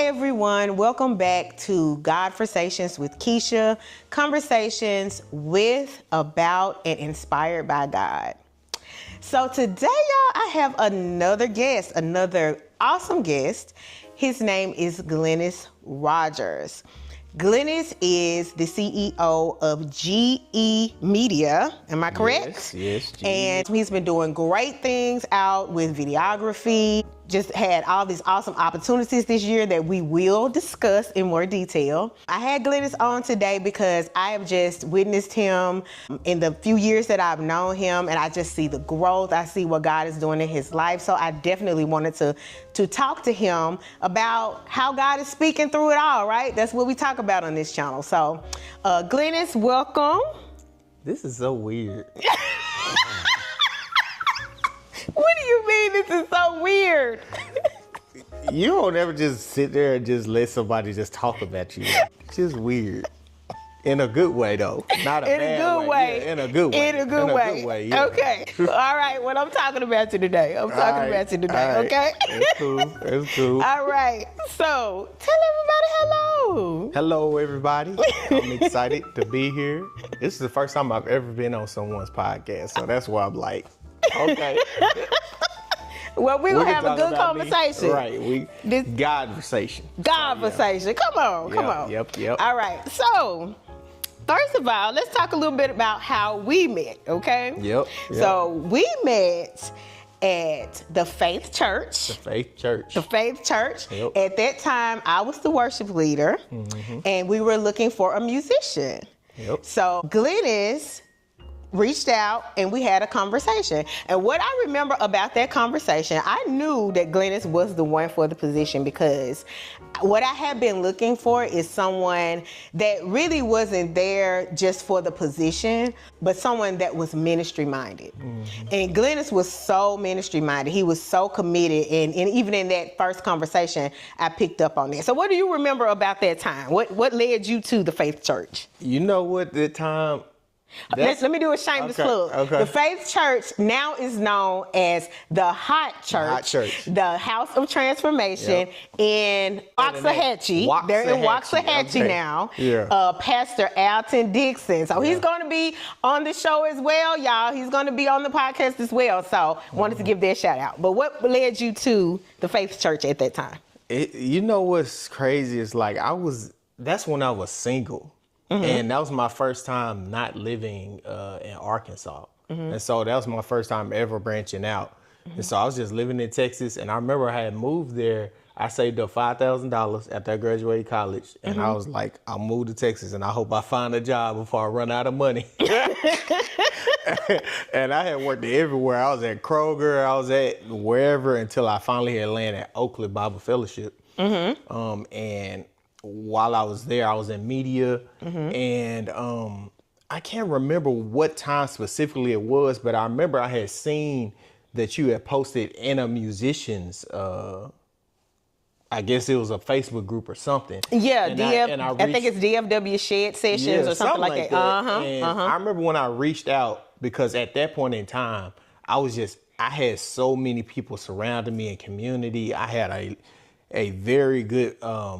everyone, welcome back to Godversations with Kesha, conversations with, about, and inspired by God. So today, y'all, I have another guest, another awesome guest. His name is Glenis Rodgers. Glenis is the CEO of GE Media. Am I correct? Yes. GE. And he's been doing great things out with videography. Just had all these awesome opportunities this year that we will discuss in more detail. I had Glenis on today because I have just witnessed him in the few years that I've known him, and I just see the growth. I see what God is doing in his life. So I definitely wanted to talk to him about how God is speaking through it all, right? That's what we talk about on this channel. So Glenis, welcome. This is so weird. What do you mean this is so weird? You don't ever just sit there and just let somebody just talk about you. It's just weird. In a good way, though. Not a bad way. Yeah, in a good way. In a good way. Yeah. Okay. All right. Well, I'm talking about you today. Okay? It's cool. All right. So, tell everybody hello. Hello, everybody. I'm excited to be here. This is the first time I've ever been on someone's podcast, so that's why I'm like, okay. Well, we're going to have a good conversation. Right. Godversation. Godversation. So, yeah. Come on. Yep. All right. So, first of all, let's talk a little bit about how we met, okay? Yep. So, we met at the Faith Church. The Faith Church. Yep. At that time, I was the worship leader, and we were looking for a musician. Yep. So, Glenis reached out and we had a conversation. And what I remember about that conversation, I knew that Glenis was the one for the position, because what I had been looking for is someone that really wasn't there just for the position, but someone that was ministry minded. And Glenis was so ministry minded. He was so committed. And even in that first conversation, I picked up on that. So what do you remember about that time? What led you to the Faith Church? You know what, the time... Let me do a shameless plug. Okay. The Faith Church now is known as the Hot Church, the House of Transformation in Waxahachie. They're in Waxahachie now. Yeah. Pastor Alton Dixon. So he's going to be on the show as well, y'all. He's going to be on the podcast as well. So wanted to give that shout out. But what led you to the Faith Church at that time? You know what's crazy is that's when I was single. And that was my first time not living in Arkansas. And so that was my first time ever branching out. And so I was just living in Texas. And I remember I had moved there. I saved up $5,000 after I graduated college. And I was like, I'll move to Texas and I hope I find a job before I run out of money. And I had worked everywhere. I was at Kroger. I was at wherever until I finally had landed at Oakland Bible Fellowship. And while I was there, I was in media, and I can't remember what time specifically it was, but I remember I had seen that you had posted in a musician's, I guess it was a Facebook group or something. Yeah, I think it's DFW Shed Sessions or something like that. I remember when I reached out, because at that point in time, I had so many people surrounding me in community. I had a very good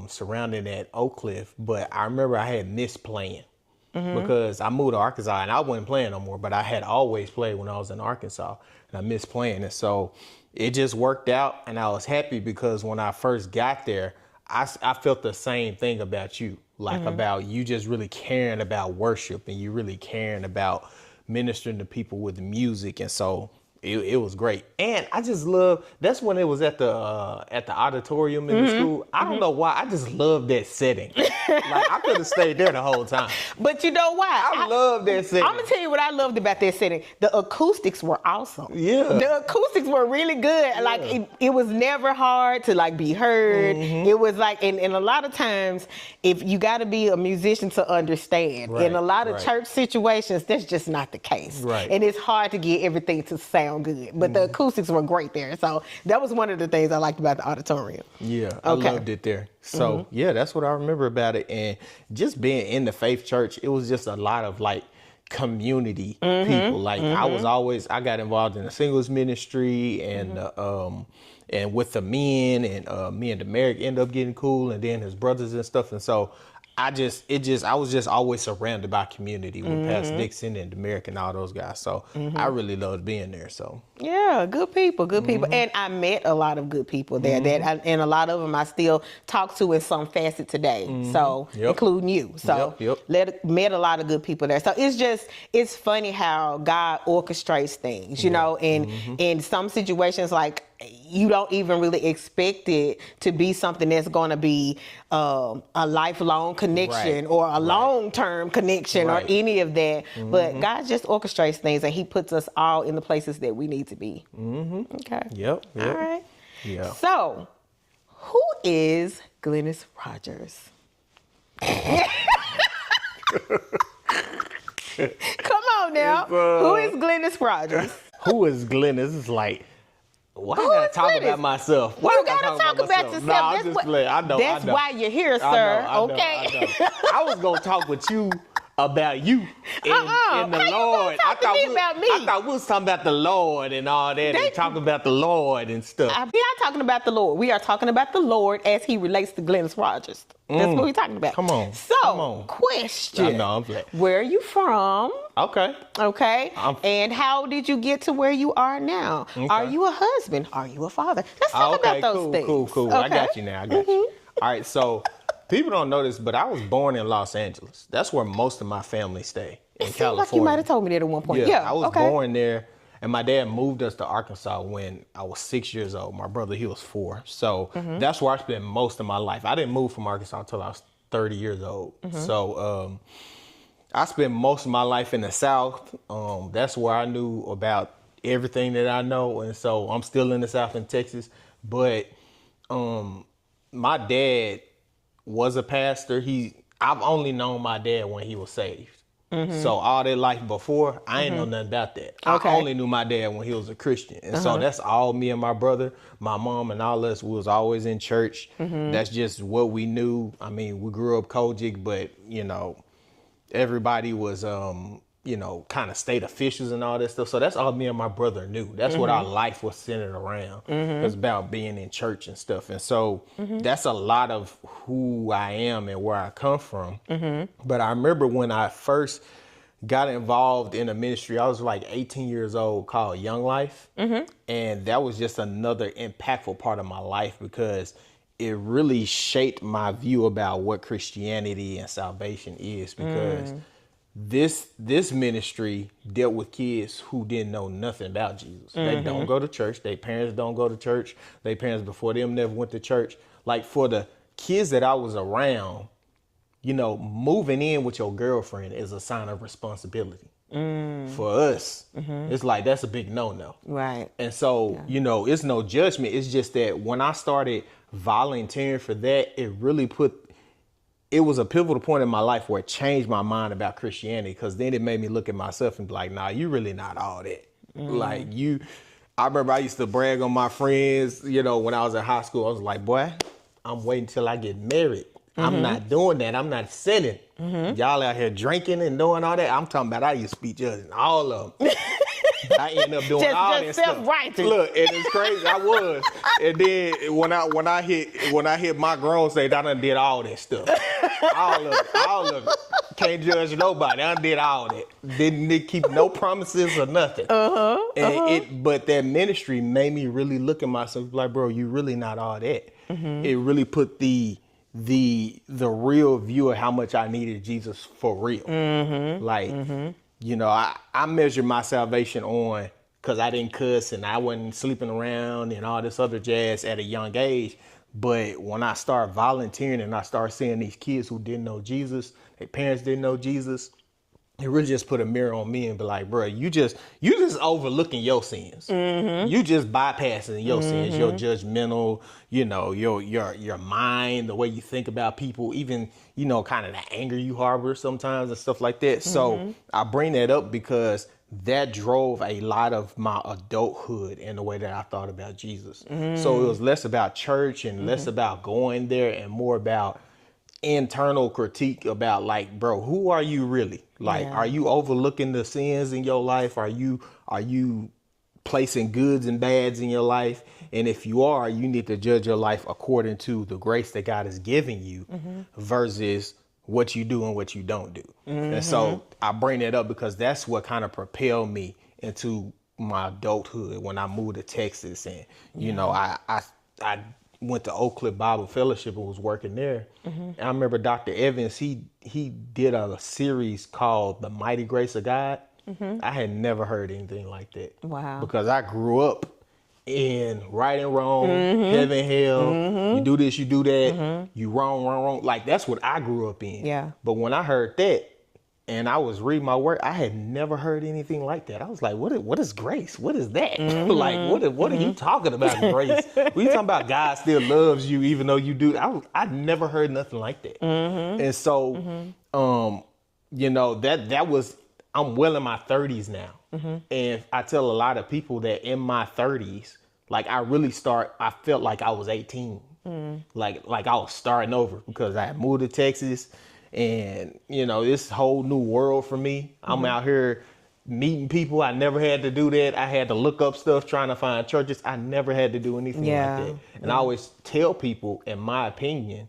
surrounding at Oak Cliff, but I remember I had missed playing because I moved to Arkansas and I wasn't playing no more, but I had always played when I was in Arkansas and I missed playing. And so it just worked out, and I was happy because when I first got there, I felt the same thing about you, about you just really caring about worship and you really caring about ministering to people with music. And so it was great. And I just love, that's when it was at the auditorium in the school. I don't know why, I just love that setting. I could have stayed there the whole time. But you know why? I love that setting. I'm gonna tell you what I loved about that setting. The acoustics were awesome. Yeah. The acoustics were really good. Yeah. It was never hard to be heard. It was and a lot of times, if you gotta be a musician to understand, in a lot of church situations, that's just not the case. Right. And it's hard to get everything to sound good, but the acoustics were great there. So that was one of the things I liked about the auditorium. Yeah, I loved it there. So yeah, that's what I remember about it. And just being in the Faith Church, it was just a lot of community people. I got involved in the singles ministry and and with the men, and me and Demeric end up getting cool, and then his brothers and stuff. And so I was just always surrounded by community with Pastor Dixon and Demeric and all those guys. So I really loved being there. So yeah, good people. And I met a lot of good people there and a lot of them I still talk to in some facet today. So including you. So met a lot of good people there. So it's funny how God orchestrates things, you know, and in some situations, like, you don't even really expect it to be something that's going to be a lifelong connection or a long-term connection or any of that. But God just orchestrates things, and he puts us all in the places that we need to be. Okay. Yep. All right. Yeah. So, who is Glenis Rodgers? Come on now. Who is Glenis Rodgers? Who is Glenis? It's like, why I gotta talk about myself? Why you gotta talk about yourself. No, I'm just playing. I know. That's why you're here, sir. I know. I was gonna talk with you about you and the Lord. I thought about me. I thought we was talking about the Lord and all that, and talking about the Lord and stuff. We are talking about the Lord. We are talking about the Lord as he relates to Glenis Rodgers. That's what we're talking about. Come on. So, question. I know, I'm playing. Where are you from? Okay. And how did you get to where you are now? Okay. Are you a husband? Are you a father? Let's talk about those things. Cool. Okay. I got you now. I got you. All right, so people don't know this, but I was born in Los Angeles. That's where most of my family stay, in California. Like you might have told me that at one point. Yeah, I was born there, and my dad moved us to Arkansas when I was 6 years old. My brother, he was 4. So that's where I spent most of my life. I didn't move from Arkansas until I was 30 years old. So I spent most of my life in the South. That's where I knew about everything that I know. And so I'm still in the South in Texas. But my dad was a pastor. I've only known my dad when he was saved. So all that life before, I ain't know nothing about that. I only knew my dad when he was a Christian. And so that's all me and my brother, my mom and all us, we was always in church. That's just what we knew. I mean, we grew up Kojic, but, you know, everybody was, you know, kind of state officials and all that stuff. So that's all me and my brother knew. That's what our life was centered around. It was about being in church and stuff. And so that's a lot of who I am and where I come from. But I remember when I first got involved in a ministry, I was like 18 years old, called Young Life. And that was just another impactful part of my life, because it really shaped my view about what Christianity and salvation is, because this ministry dealt with kids who didn't know nothing about Jesus. They don't go to church. Their parents don't go to church. Their parents before them never went to church. Like, for the kids that I was around, you know, moving in with your girlfriend is a sign of responsibility. For us, it's like, that's a big no-no. Right. And so, you know, it's no judgment. It's just that when I started volunteering for that, it was a pivotal point in my life where it changed my mind about Christianity, because then it made me look at myself and be like, nah, you really not all that. Like, I remember I used to brag on my friends, you know, when I was in high school. I was like, boy, I'm waiting till I get married. I'm not doing that. I'm not sinning. Y'all out here drinking and doing all that. I'm talking about, I used to be judging all of them. I ended up doing all that stuff. Look, and it's crazy. I was, and then when I hit my grown stage, I done did all that stuff. All of it. Can't judge nobody. I done did all that. Didn't keep no promises or nothing. But that ministry made me really look at myself like, bro, you really not all that. It really put the real view of how much I needed Jesus for real. You know, I measured my salvation on, because I didn't cuss and I wasn't sleeping around and all this other jazz at a young age. But when I started volunteering and I started seeing these kids who didn't know Jesus, their parents didn't know Jesus, it really just put a mirror on me and be like, bro, you just overlooking your sins. You just bypassing your sins, your judgmental, you know, your mind, the way you think about people, even, you know, kind of the anger you harbor sometimes and stuff like that. So I bring that up because that drove a lot of my adulthood in the way that I thought about Jesus. So it was less about church and less about going there and more about internal critique about, like, bro, who are you really? Like, are you overlooking the sins in your life? Are you placing goods and bads in your life. And if you are, you need to judge your life according to the grace that God is giving you versus what you do and what you don't do. And so I bring that up because that's what kind of propelled me into my adulthood when I moved to Texas. And, you know, I went to Oak Cliff Bible Fellowship and was working there. And I remember Dr. Evans, he did a series called The Mighty Grace of God. I had never heard anything like that. Wow. Because I grew up in right and wrong, heaven, hell, you do this, you do that, you wrong. Like, that's what I grew up in. Yeah. But when I heard that and I was reading my word, I had never heard anything like that. I was like, what is grace? What is that? Like, what are you talking about, grace? We talking about God still loves you even though you do. I never heard nothing like that. And so, you know, that was, I'm well in my 30s now. And I tell a lot of people that in my 30s, like I felt like I was 18. Like I was starting over because I had moved to Texas and, you know, this whole new world for me. I'm out here meeting people. I never had to do that. I had to look up stuff trying to find churches. I never had to do anything like that. And I always tell people, in my opinion,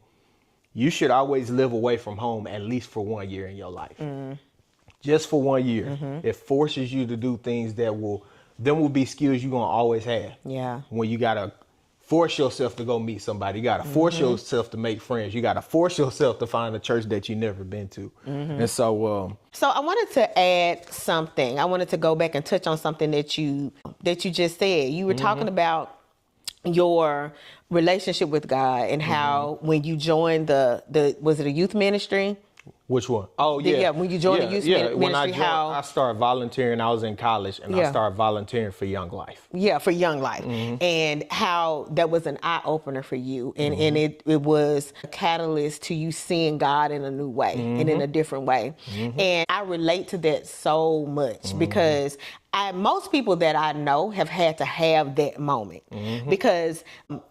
you should always live away from home at least for 1 year in your life. Just for 1 year. It forces you to do things that will be skills you're going to always have. Yeah. When you got to force yourself to go meet somebody. You got to force yourself to make friends. You got to force yourself to find a church that you never been to. And so... So I wanted to add something. I wanted to go back and touch on something that you just said. You were talking about your relationship with God and how when you joined was it a youth ministry? Which one? Oh, yeah. Yeah, when you joined the youth ministry, when I started volunteering, I was in college, and I started volunteering for Young Life. Yeah, for Young Life. And how that was an eye-opener for you. And it was a catalyst to you seeing God in a new way and in a different way. And I relate to that so much because most people that I know have had to have that moment because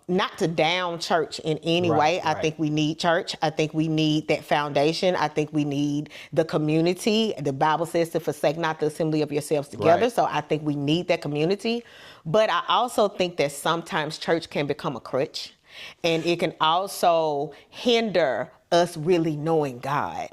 not to down church in any way. I think we need church. I think we need that foundation. I think we need the community. The Bible says to forsake not the assembly of yourselves together. So I think we need that community. But I also think that sometimes church can become a crutch and it can also hinder us really knowing God.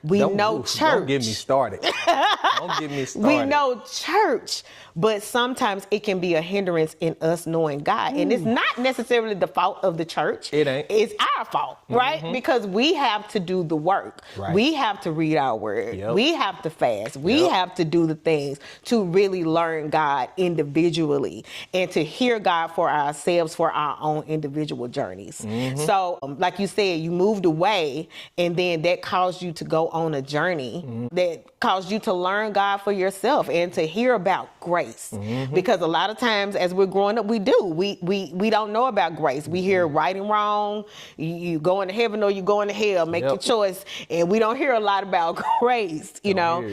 We know church. Don't get me started. Don't get me started. We know church, but sometimes it can be a hindrance in us knowing God. And it's not necessarily the fault of the church. It ain't. It's our fault, right? Because we have to do the work. We have to read our word. We have to fast. We have to do the things to really learn God individually and to hear God for ourselves for our own individual journeys. So, like you said, you moved away and then that caused you to go on a journey that caused you to learn God for yourself and to hear about grace. Because a lot of times as we're growing up, we don't know about grace. We hear right and wrong, you go into heaven or you go into hell, make your choice. And we don't hear a lot about grace, you know.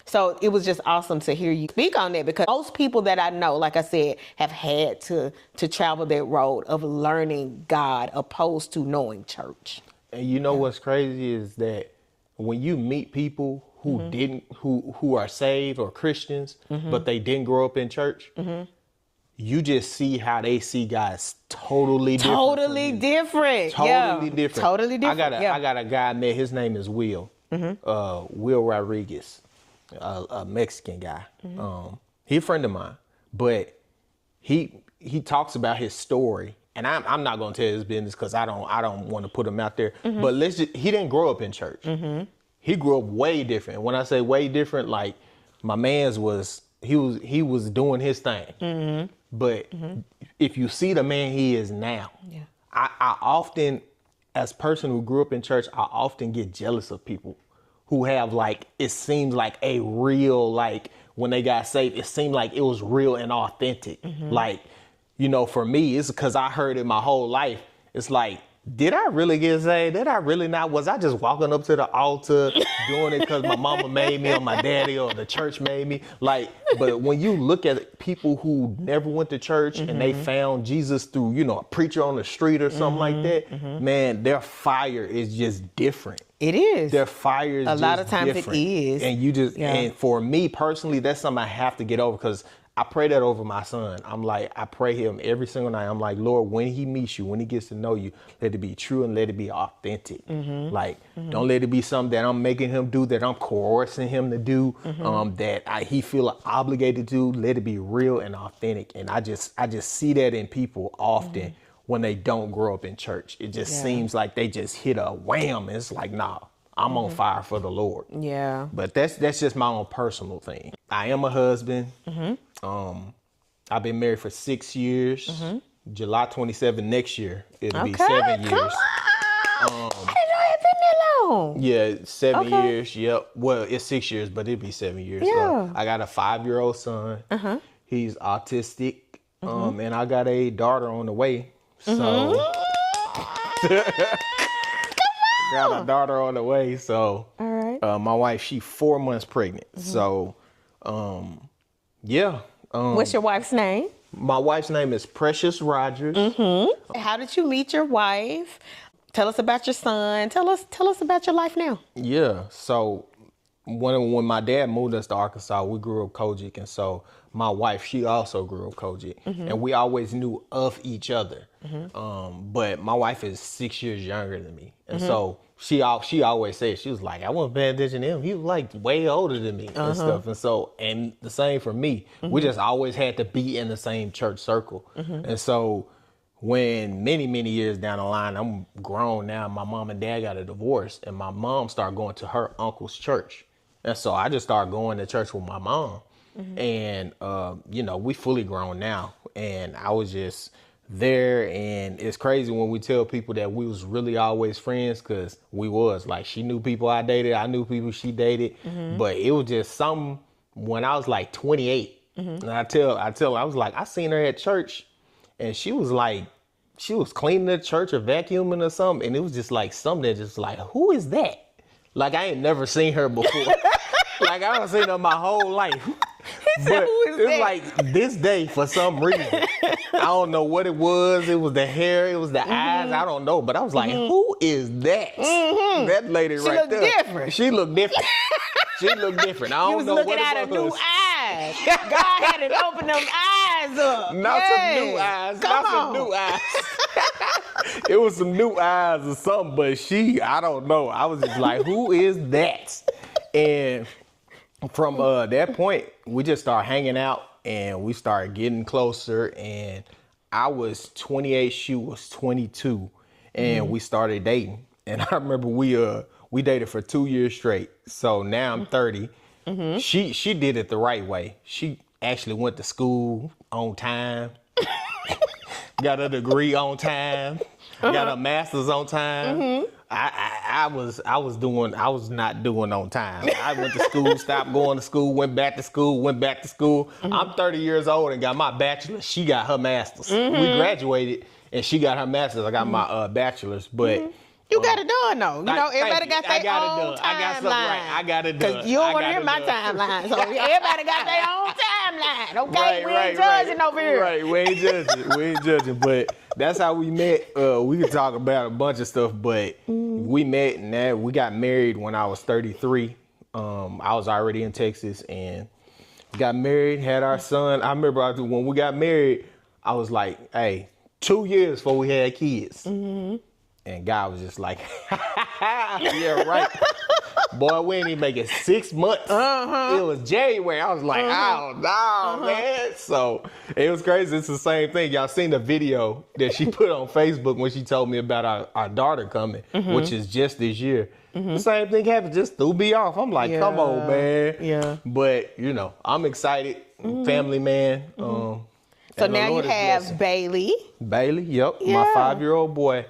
So it was just awesome to hear you speak on that because most people that I know, like I said, have had to travel that road of learning God opposed to knowing church. And you know what's crazy is that when you meet people who are saved or Christians, but they didn't grow up in church, you just see how they see God totally different. Totally different. I got a guy I met. His name is Will. Will Rodriguez, a Mexican guy. He's a friend of mine, but he talks about his story. And I'm not going to tell his business because I don't want to put him out there. But he didn't grow up in church. He grew up way different. When I say way different, like my man's he was doing his thing. But if you see the man he is now, I often, as a person who grew up in church, I often get jealous of people who have it seems like a real, when they got saved, it seemed like it was real and authentic. You know, for me, it's because I heard it my whole life. It's like, did I really get saved? Did I really not? Was I just walking up to the altar doing it because my mama made me or my daddy or the church made me? But when you look at people who never went to church and they found Jesus through, a preacher on the street or something like that, man, their fire is just different. It is. Their fire is a lot of times different. It is. And and for me personally, that's something I have to get over because I pray that over my son. I'm like, I pray him every single night. I'm like, Lord, when he meets you, when he gets to know you, let it be true and let it be authentic. Like, don't let it be something that I'm making him do, that I'm coercing him to do, that he feel obligated to do. Let it be real and authentic. And I just see that in people often when they don't grow up in church. It just seems like they just hit a wham. And it's like, nah, I'm on fire for the Lord. Yeah. But that's just my own personal thing. I am a husband. I've been married for 6 years. July 27 next year, it'll be 7 years. Come on. I didn't know it had been that long. Yeah, 7 years. Yep. Well, it's 6 years, but it'll be 7 years. Yeah. I got a 5-year-old son. He's autistic. And I got a daughter on the way. So got a daughter on the way. So All right. my wife, she's 4 months pregnant. So yeah. What's your wife's name? My wife's name is Glenis Rodgers. How did you meet your wife? Tell us about your son. Tell us about your life now. Yeah. So when my dad moved us to Arkansas, we grew up Kojic, and so my wife, she also grew up Kojic, and we always knew of each other. But my wife is 6 years younger than me, and so she always said, she was like, I wasn't paying attention to him. He was like way older than me and stuff, and so, and the same for me. We just always had to be in the same church circle, and so when many years down the line, I'm grown now, my mom and dad got a divorce, and my mom started going to her uncle's church. And so I just started going to church with my mom. And, we fully grown now. And I was just there. And it's crazy when we tell people that we was really always friends, because we was. Like, she knew people I dated. I knew people she dated. But it was just something when I was like 28. And I tell her, I was like, I seen her at church. And she was like, she was cleaning the church or vacuuming or something. And it was just like something that just like, who is that? Like, I ain't never seen her before. Like, I haven't seen her my whole life. He said, who is it's that? like this day, for some reason, I don't know what it was. It was the hair. It was the eyes. I don't know. But I was like, who is that? That lady right there. Different. She looked different. She looked different. I don't know what it was. You was looking at her new eyes. God had to open them eyes up. Not some new eyes. Some new eyes. It was some new eyes or something, but I don't know. I was just like, who is that? And from that point, we just started hanging out and we started getting closer. And I was 28, she was 22, and we started dating. And I remember we dated for 2 years straight. So now I'm 30. She did it the right way. She actually went to school on time, got a degree on time, got a master's on time. I was not doing on time. I went to school, stopped going to school, went back to school. I'm 30 years old and got my bachelor's. She got her master's. We graduated and she got her master's. I got my bachelor's, but you got it done though. You know, everybody got their own timeline. I got something right. I got it done. Because you don't want to hear my timeline. So everybody got their own timeline. Okay, we ain't judging over here. Right, we ain't judging. But that's how we met. We could talk about a bunch of stuff, but we met and we got married when I was 33. I was already in Texas and got married, had our son. I remember when we got married, I was like, hey, 2 years before we had kids. And God was just like, yeah, right. Boy, we ain't even make it 6 months. It was January. I was like, oh, no, man. So it was crazy. It's the same thing. Y'all seen the video that she put on Facebook when she told me about our daughter coming, which is just this year. The same thing happened, just threw me off. I'm like, come on, man. Yeah. But, I'm excited. Family man. So now you have Bailey. Bailey, yep, my 5-year-old boy.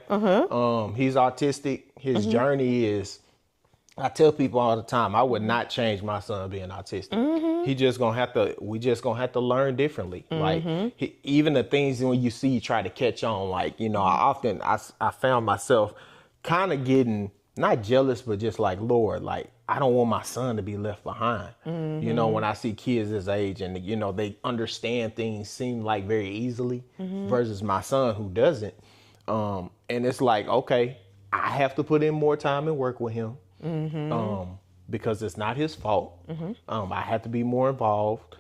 He's autistic. His journey is, I tell people all the time, I would not change my son being autistic. We just gonna have to learn differently. Like even the things when you see try to catch on, like, I found myself kind of getting not jealous, but just like, Lord, like, I don't want my son to be left behind. When I see kids this age and, they understand things seem like very easily versus my son who doesn't. And it's like, okay, I have to put in more time and work with him. because it's not his fault. I have to be more involved.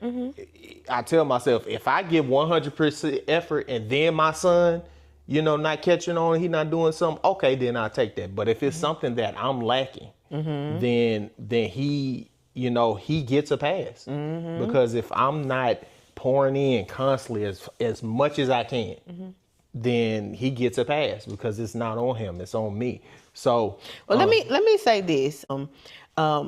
I tell myself, if I give 100% effort and then my son, not catching on, he not doing something, okay, then I'll take that. But if it's something that I'm lacking, then he, he gets a pass. Because if I'm not pouring in constantly as much as I can, then he gets a pass because it's not on him, it's on me. So let me say this.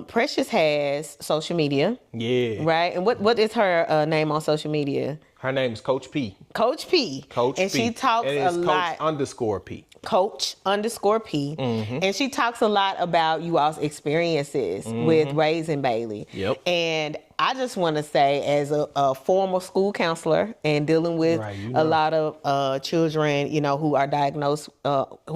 Precious has social media. Yeah. Right? And what is her name on social media? Her name is Coach P. Coach P. Coach and P. She talks and a lot. Coach_P. Coach_P. And she talks a lot about you all's experiences with raising Bailey. Yep. And I just want to say, as a former school counselor and dealing with a lot of children, who are diagnosed, who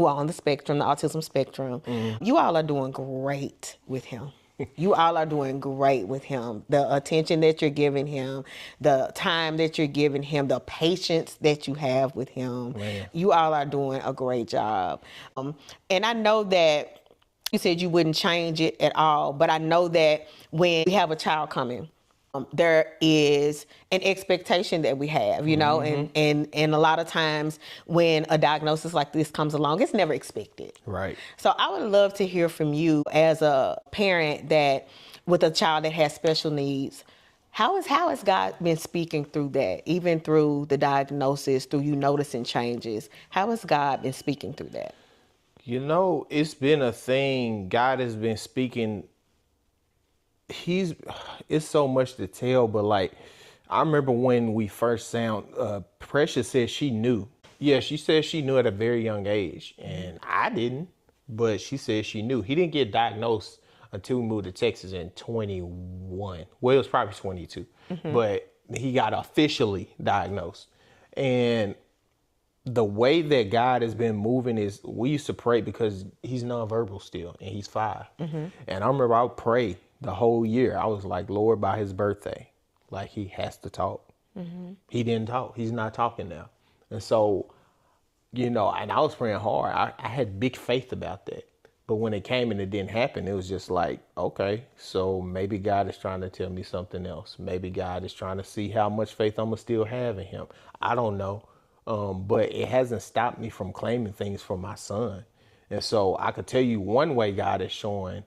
are on the spectrum, the autism spectrum, you all are doing great with him. You all are doing great with him. The attention that you're giving him, the time that you're giving him, the patience that you have with him. Man. You all are doing a great job. And I know that you said you wouldn't change it at all, but I know that when we have a child coming, there is an expectation that we have, and a lot of times when a diagnosis like this comes along, it's never expected. Right. So I would love to hear from you as a parent that with a child that has special needs, how has God been speaking through that, even through the diagnosis, through you noticing changes? How has God been speaking through that? It's been a thing. God has been speaking. It's so much to tell, but I remember when we first Precious said she knew. Yeah, she said she knew at a very young age, and I didn't, but she said she knew. He didn't get diagnosed until we moved to Texas in 21. Well, it was probably 22, but he got officially diagnosed. And the way that God has been moving is, we used to pray because he's nonverbal still, and he's 5. And I remember I would pray the whole year. I was like, Lord, by his birthday, he has to talk. He didn't talk. He's not talking now. And so, and I was praying hard. I had big faith about that. But when it came and it didn't happen, it was just like, okay, so maybe God is trying to tell me something else. Maybe God is trying to see how much faith I'm going to still have in him. I don't know. But it hasn't stopped me from claiming things for my son. And so I could tell you one way God is showing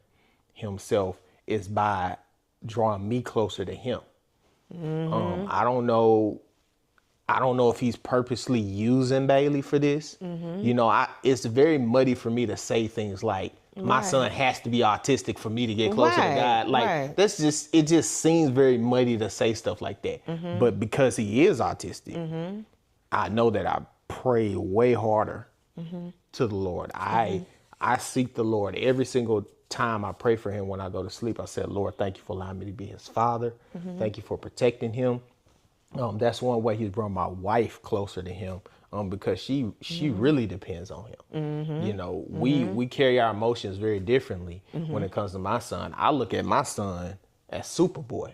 himself is by drawing me closer to him. I don't know if he's purposely using Bailey for this. It's very muddy for me to say things like, my son has to be autistic for me to get closer to God. It just seems very muddy to say stuff like that. But because he is autistic, I know that I pray way harder to the Lord. I seek the Lord every single time I pray for him. When I go to sleep, I said, Lord, thank you for allowing me to be his father. Thank you for protecting him. That's one way he's brought my wife closer to him, because she really depends on him. We carry our emotions very differently when it comes to my son. I look at my son as Superboy.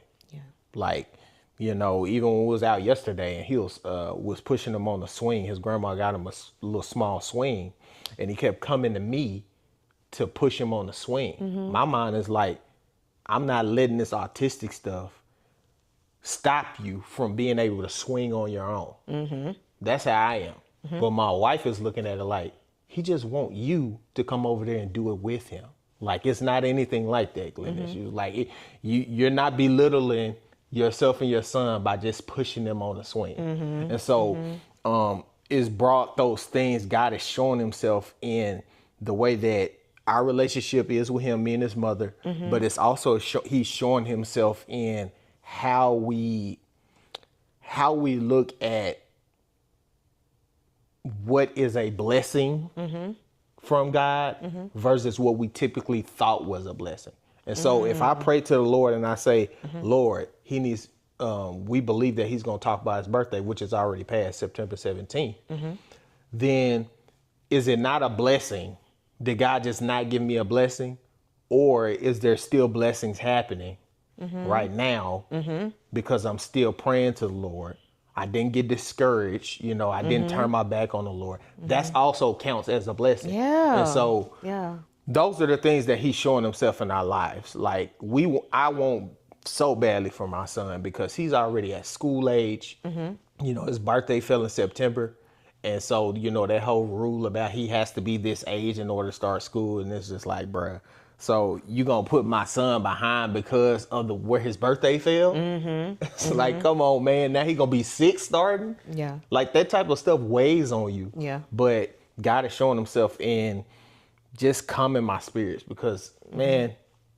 Even when we was out yesterday and he was pushing him on the swing, his grandma got him a little small swing, and he kept coming to me to push him on the swing. My mind is like, I'm not letting this autistic stuff stop you from being able to swing on your own. That's how I am. But my wife is looking at it like, he just want you to come over there and do it with him. It's not anything like that, Glenis. You're not belittling yourself and your son by just pushing them on the swing. And so it's brought those things. God is showing himself in the way that our relationship is with him, me and his mother, but it's also he's showing himself in how we look at what is a blessing from God versus what we typically thought was a blessing. And so if I pray to the Lord and I say, Lord, he needs, we believe that he's going to talk about his birthday, which is already past September 17th, then is it not a blessing? Did God just not give me a blessing? Or is there still blessings happening right now because I'm still praying to the Lord? I didn't get discouraged. I didn't turn my back on the Lord. That's also counts as a blessing. And so those are the things that he's showing himself in our lives. Like I want so badly for my son because he's already at school age. You know, his birthday fell in September. And so, you know, that whole rule about he has to be this age in order to start school. And it's just like, bruh, so you gonna put my son behind because of where his birthday fell? It's like, come on, man. Now he gonna be 6 starting? Yeah. Like that type of stuff weighs on you. Yeah. But God is showing himself in just calming my spirits because, man,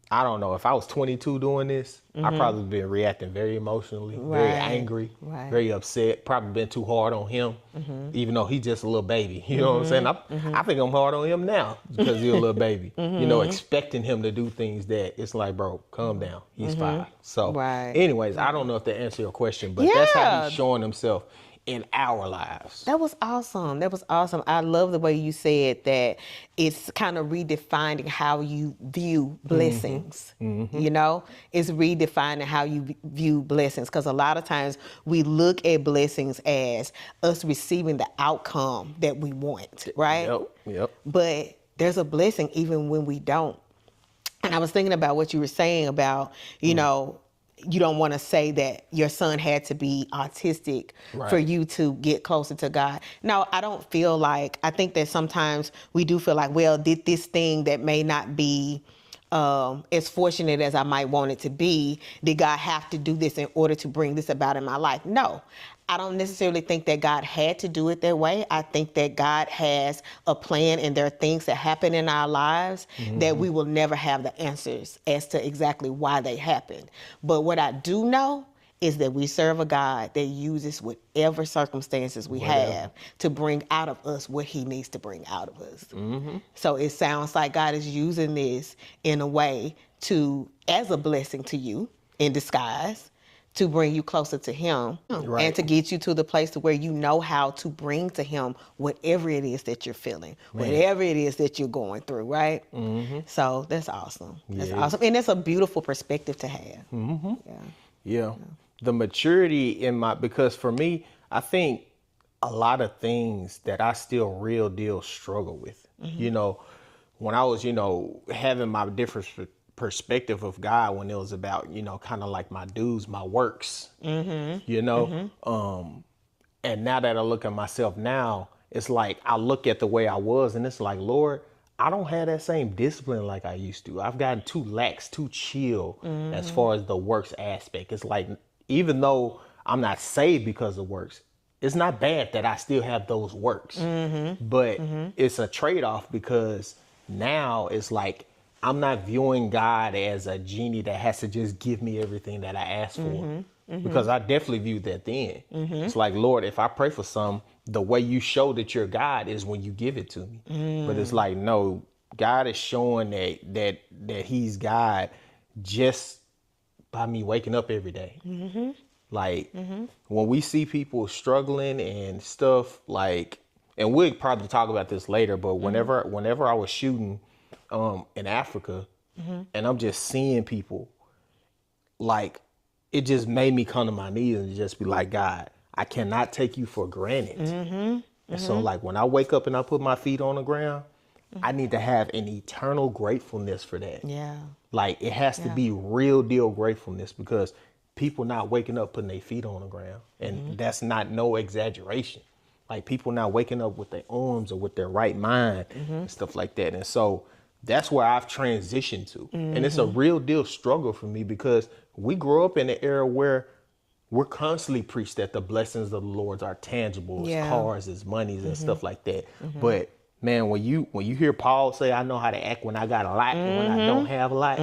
I don't know. If I was 22 doing this, I'd probably been reacting very emotionally, very angry, very upset, probably been too hard on him, even though he's just a little baby. You know what I'm saying? I think I'm hard on him now because he's a little baby. You know, expecting him to do things that it's like, bro, calm down. He's 5. So anyways, I don't know if that answers your question, but that's how he's showing himself in our lives. That was awesome. That was awesome. I love the way you said that it's kind of redefining how you view blessings. You know, it's redefining how you view blessings because a lot of times we look at blessings as us receiving the outcome that we want, right? Yep. But there's a blessing even when we don't. And I was thinking about what you were saying about, you know, you don't want to say that your son had to be autistic for you to get closer to God. No, I don't feel like, I think that sometimes we do feel like, well, did this thing that may not be as fortunate as I might want it to be, did God have to do this in order to bring this about in my life? No, I don't necessarily think that God had to do it that way. I think that God has a plan and there are things that happen in our lives that we will never have the answers as to exactly why they happened. But what I do know is that we serve a God that uses whatever circumstances we have to bring out of us what he needs to bring out of us. So it sounds like God is using this in a way as a blessing to you in disguise, to bring you closer to him and to get you to the place to where you know how to bring to him whatever it is that you're feeling, whatever it is that you're going through, right? So that's awesome. That's awesome. And it's a beautiful perspective to have. Yeah. The maturity because for me, I think a lot of things that I still real deal struggle with, you know, when I was, you know, having my different perspective of God when it was about, you know, kind of like my dues, my works, you know, and now that I look at myself now, it's like I look at the way I was and it's like, Lord, I don't have that same discipline like I used to. I've gotten too lax, too chill as far as the works aspect. It's like, even though I'm not saved because of works, it's not bad that I still have those works, but it's a trade-off because now it's like, I'm not viewing God as a genie that has to just give me everything that I ask for. Because I definitely viewed that then. It's like, Lord, if I pray for some, the way you show that you're God is when you give it to me. But it's like, no, God is showing that he's God just by me waking up every day. Like when we see people struggling and stuff, like, and we'll probably talk about this later, but whenever I was shooting in Africa and I'm just seeing people, like, it just made me come to my knees and just be like, God, I cannot take you for granted. And so like when I wake up and I put my feet on the ground, I need to have an eternal gratefulness for that. Like it has to be real deal gratefulness because people not waking up putting their feet on the ground. And that's not no exaggeration. Like people not waking up with their arms or with their right mind and stuff like that. And so that's where I've transitioned to. And it's a real deal struggle for me because we grew up in an era where we're constantly preached that the blessings of the Lord are tangible, as cars, as monies and stuff like that. But man, when you hear Paul say, I know how to act when I got a lot and when I don't have a lot,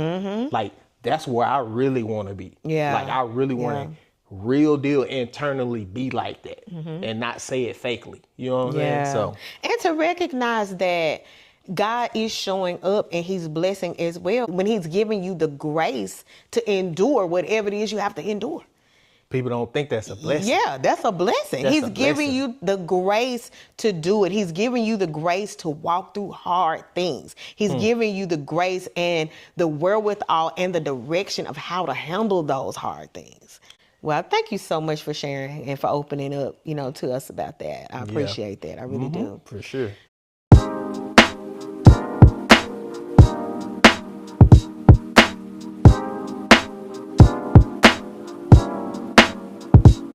like that's where I really want to be. Like I really want to real deal internally be like that and not say it fakely. You know what I'm saying? So, and to recognize that God is showing up and he's blessing as well when he's giving you the grace to endure whatever it is you have to endure. People don't think that's a blessing. Yeah, that's a blessing. He's giving you the grace to do it. He's giving you the grace to walk through hard things. He's giving you the grace and the wherewithal and the direction of how to handle those hard things. Well, thank you so much for sharing and for opening up, you know, to us about that. I appreciate that. I really do. For sure.